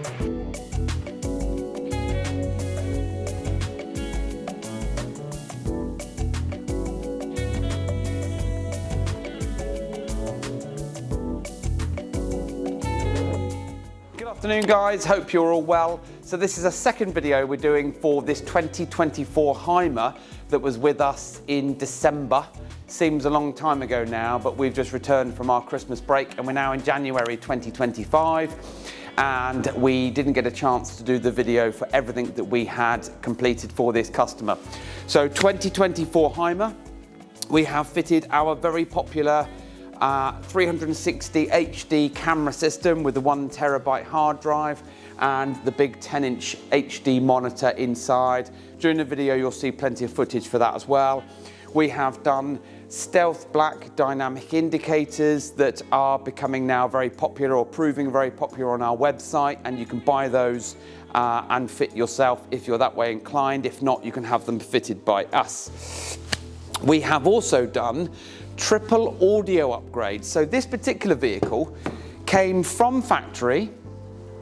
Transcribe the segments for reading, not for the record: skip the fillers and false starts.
Good afternoon guys, hope you're all well. So this is a second video we're doing for this 2024 Hymer that was with us in December. Seems a long time ago now, but we've just returned from our Christmas break and we're now in January 2025, and we didn't get a chance to do the video for everything that we had completed for this customer. So 2024 Hymer, we have fitted our very popular 360 HD camera system with a 1 terabyte hard drive and the big 10-inch HD monitor inside. During the video you'll see plenty of footage for that as well. We have done stealth black dynamic indicators that are becoming now very popular, or proving very popular, on our website, and you can buy those and fit yourself if you're that way inclined. If not, you can have them fitted by us. We have also done triple audio upgrades. So this particular vehicle came from factory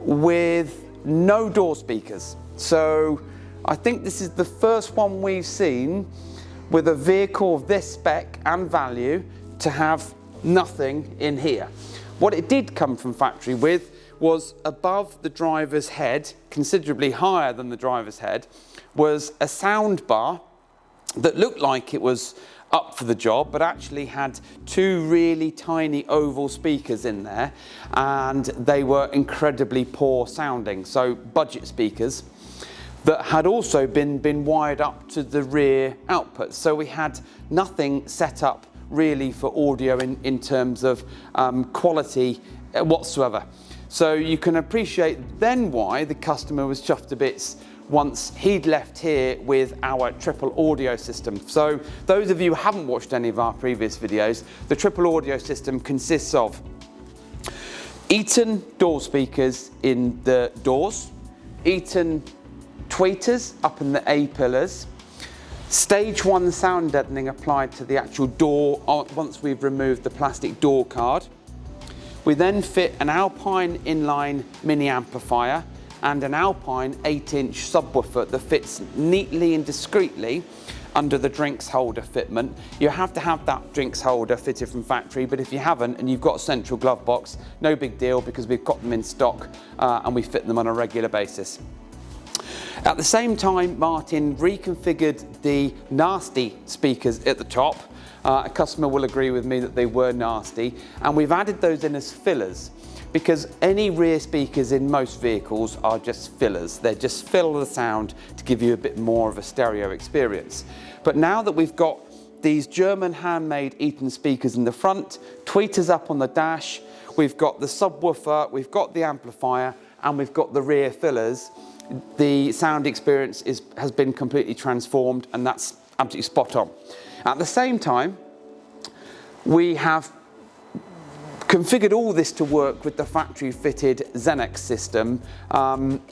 with no door speakers. So I think this is the first one we've seen with a vehicle of this spec and value to have nothing in here. What it did come from factory with was, above the driver's head, considerably higher than the driver's head, was a sound bar that looked like it was up for the job, but actually had 2 really tiny oval speakers in there, and they were incredibly poor sounding, so budget speakers that had also been wired up to the rear output. So we had nothing set up really for audio in terms of quality whatsoever. So you can appreciate then why the customer was chuffed to bits once he'd left here with our triple audio system. So those of you who haven't watched any of our previous videos, the triple audio system consists of Eton door speakers in the doors, Eton tweeters up in the A-pillars, stage 1 sound deadening applied to the actual door once we've removed the plastic door card. We then fit an Alpine inline mini amplifier and an Alpine 8-inch subwoofer that fits neatly and discreetly under the drinks holder fitment. You have to have that drinks holder fitted from factory, but if you haven't and you've got a central glove box, no big deal, because we've got them in stock and we fit them on a regular basis. At the same time, Martin reconfigured the nasty speakers at the top. A customer will agree with me that they were nasty, and we've added those in as fillers, because any rear speakers in most vehicles are just fillers. They just fill the sound to give you a bit more of a stereo experience. But now that we've got these German handmade Eton speakers in the front, tweeters up on the dash, we've got the subwoofer, we've got the amplifier, and we've got the rear fillers, the sound experience has been completely transformed, and that's absolutely spot on. At the same time, we have configured all this to work with the factory fitted Xenex system.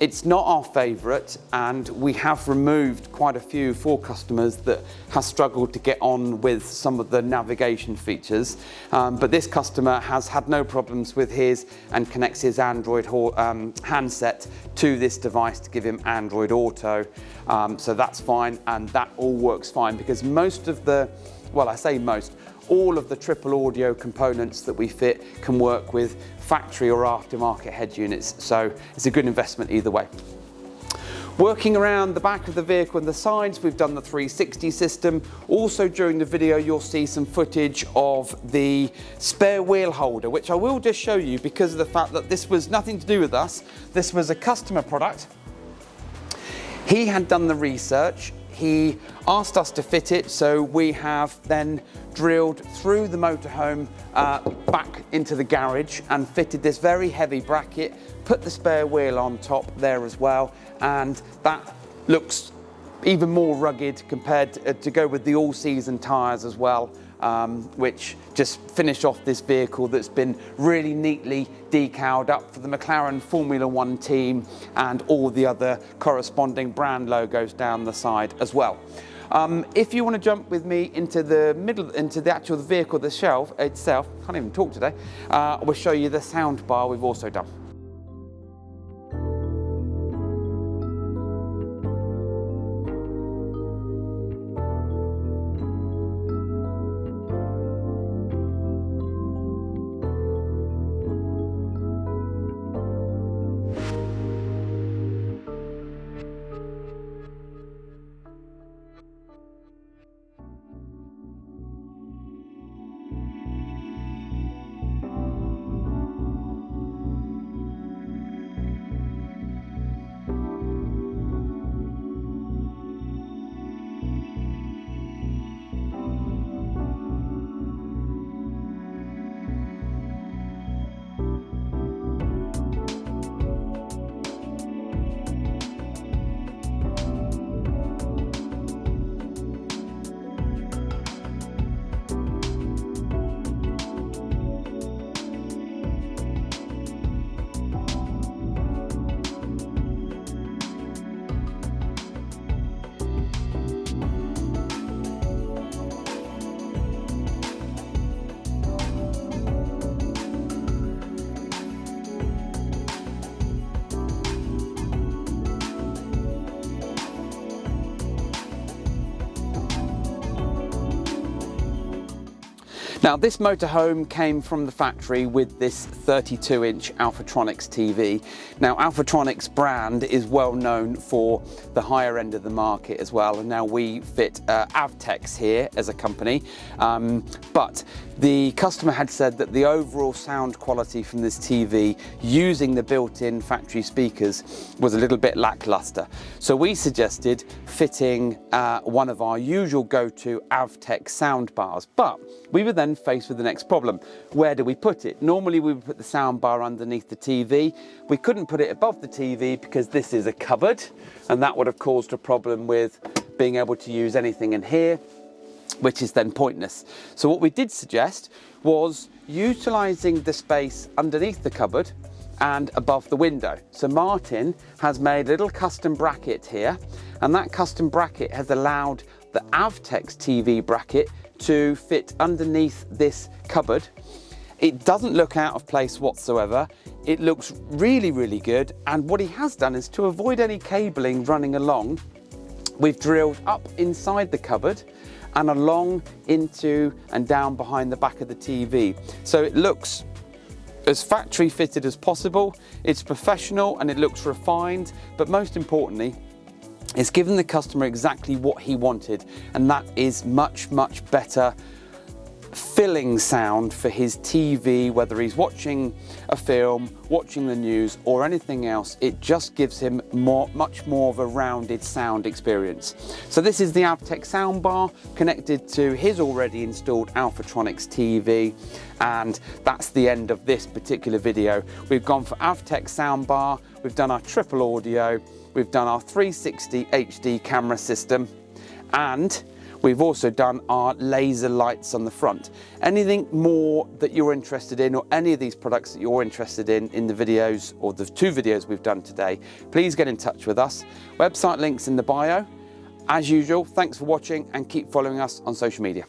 It's not our favourite, and we have removed quite a few for customers that have struggled to get on with some of the navigation features. But this customer has had no problems with his and connects his Android handset to this device to give him Android Auto. So that's fine, and that all works fine, because most of the, well, I say most, all of the triple audio components that we fit can work with factory or aftermarket head units, so it's a good investment either way. Working around the back of the vehicle and the sides, we've done the 360 system. Also during the video you'll see some footage of the spare wheel holder, which I will just show you because of the fact that this was nothing to do with us. This was a customer product. He had done the research. He asked us to fit it, so we have then drilled through the motorhome back into the garage and fitted this very heavy bracket, put the spare wheel on top there as well, and that looks even more rugged compared to go with the all-season tyres as well, which just finish off this vehicle that's been really neatly decaled up for the McLaren Formula One team and all the other corresponding brand logos down the side as well. If you want to jump with me into the middle, into the actual vehicle, the shelf itself, can't even talk today, we'll show you the sound bar we've also done. Now this motorhome came from the factory with this 32-inch Alphatronics TV. Now Alphatronics brand is well known for the higher end of the market as well, and now we fit Avtex here as a company, but the customer had said that the overall sound quality from this TV using the built-in factory speakers was a little bit lackluster. So we suggested fitting one of our usual go-to Avtex Soundbars, but we were then faced with the next problem. Where do we put it? Normally we would put the soundbar underneath the TV. We couldn't put it above the TV because this is a cupboard, and that would have caused a problem with being able to use anything in here, which is then pointless. So what we did suggest was utilising the space underneath the cupboard and above the window. So Martin has made a little custom bracket here, and that custom bracket has allowed the Avtex TV bracket to fit underneath this cupboard. It doesn't look out of place whatsoever. It looks really, really good. And what he has done is, to avoid any cabling running along, we've drilled up inside the cupboard and along into and down behind the back of the TV. So it looks as factory fitted as possible. It's professional and it looks refined, but most importantly, it's given the customer exactly what he wanted, and that is much, much better filling sound for his TV, whether he's watching a film, watching the news or anything else. It just gives him much more of a rounded sound experience. So this is the Avtex Soundbar connected to his already installed Alphatronics TV, and that's the end of this particular video. We've gone for Avtex Soundbar, we've done our triple audio, we've done our 360 HD camera system, and we've also done our laser lights on the front. Anything more that you're interested in, or any of these products that you're interested in the videos or the 2 videos we've done today, please get in touch with us. Website links in the bio. As usual, thanks for watching and keep following us on social media.